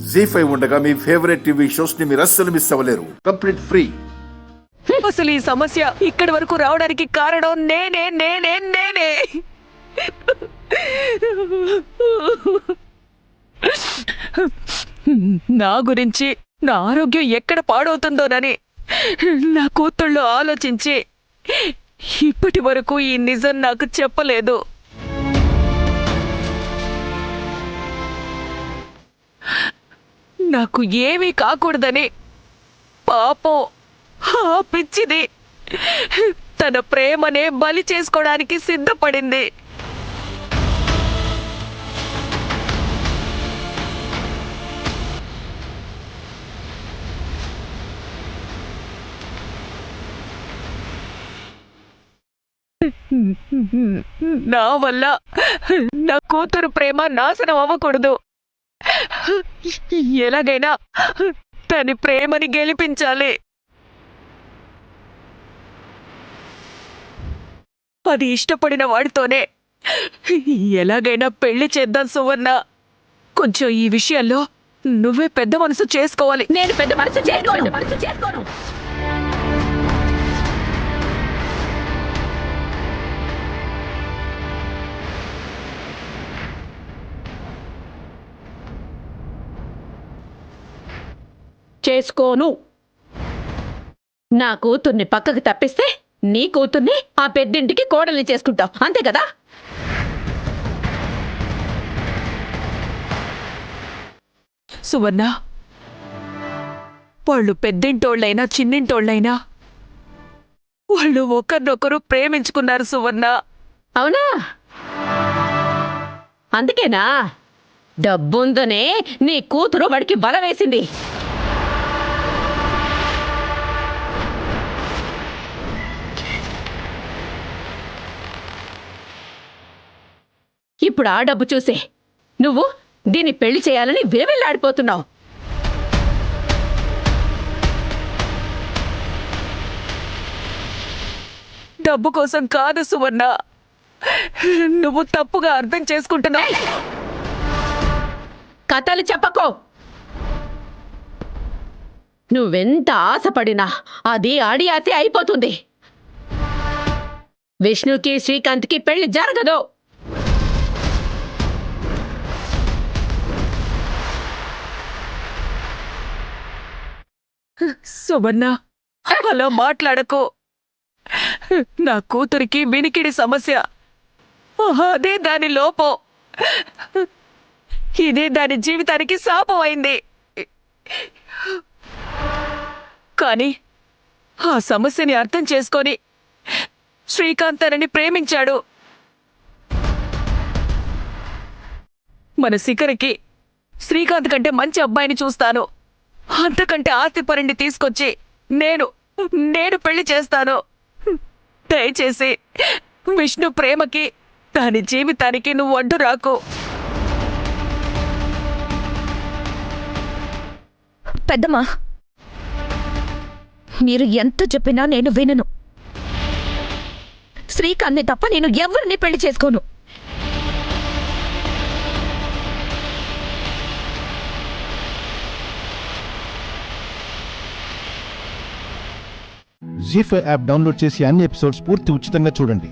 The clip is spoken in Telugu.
జీ5 ఉండగా మీ ఫేవరెట్ టీవీ షోస్ ని మీరు అస్సలు మిస్ అవ్వలేరు. Complete free. అసలు ఈ సమస్య ఇక్కడి వరకు రావడానికి కారణం నేనే నేనే నేనే నా గురించి నా ఆరోగ్యం ఎక్కడ పాడవుతుందోనని నా కూతుళ్ళు ఆలోచించి ఇప్పటి వరకు ఈ నిజం నాకు చెప్పలేదు. నాకు ఏమీ కాకూడదని పాపం ఆ పిచ్చిది తన ప్రేమనే బలి చేసుకోవడానికి సిద్ధపడింది. నా వల్ల నా కూతురు ప్రేమ నాశనం అవ్వకూడదు. ఎలాగైనా తన ప్రేమని గెలిపించాలి. అది ఇష్టపడిన వాడితోనే ఎలాగైనా పెళ్లి చేద్దాం సువర్ణ. కొంచెం ఈ విషయంలో నువ్వే పెద్ద మనసు చేసుకోవాలి. నేను పెద్ద మనసు చేసుకోను. చేసుకోను. నా కూతుర్ని పక్కకి తప్పిస్తే నీ కూతుర్ని ఆ పెద్దింటికి కోడల్ని చేసుకుంటావు, అంతే కదా? సువర్ణ, వాళ్ళు పెద్దింటోళ్ళైనా చిన్నింటోళ్ళైనా వాళ్ళు ఒకరినొకరు ప్రేమించుకున్నారు సువర్ణ. అవునా? అందుకేనా డబ్బుందనే నీ కూతురు వాడికి బలం వేసింది. ఇప్పుడు ఆ డబ్బు చూసే నువ్వు దీన్ని పెళ్లి చేయాలని విలవిల్లాడిపోతున్నావు. డబ్బు కోసం కాదు సువర్ణ, నువ్వు తప్పుగా అర్థం చేసుకుంటున్నావు. కథలు చెప్పకో. నువ్వెంత ఆశపడినా అది ఆడియాతే అయిపోతుంది. విష్ణుకి శ్రీకాంత్కి పెళ్లి జరగదు. సువర్ణ, అలా మాట్లాడకు. నా కూతురికి వినికిడి సమస్య, అదే దాని లోపం. ఇదే దాని జీవితానికి శాపం అయింది. కానీ ఆ సమస్యని అర్థం చేసుకొని శ్రీకాంత్ తనని ప్రేమించాడు. మన శిఖరికి శ్రీకాంత్ కంటే మంచి అబ్బాయిని చూస్తాను, అంతకంటే ఆస్తిపరుణ్ణి తీసుకొచ్చి నేను పెళ్లి చేస్తాను. దయచేసి విష్ణు ప్రేమకి దాని జీవితానికి నువ్వు అడ్డు రాకు. పెద్దమ్మా, మీరు ఎంత చెప్పినా నేను వినను. శ్రీకాంత్ని తప్ప నేను ఎవరిని పెళ్లి చేసుకోను. జీ5 యాప్ డౌన్లోడ్ చేసి అన్ని ఎపిసోడ్స్ పూర్తి ఉచితంగా చూడండి.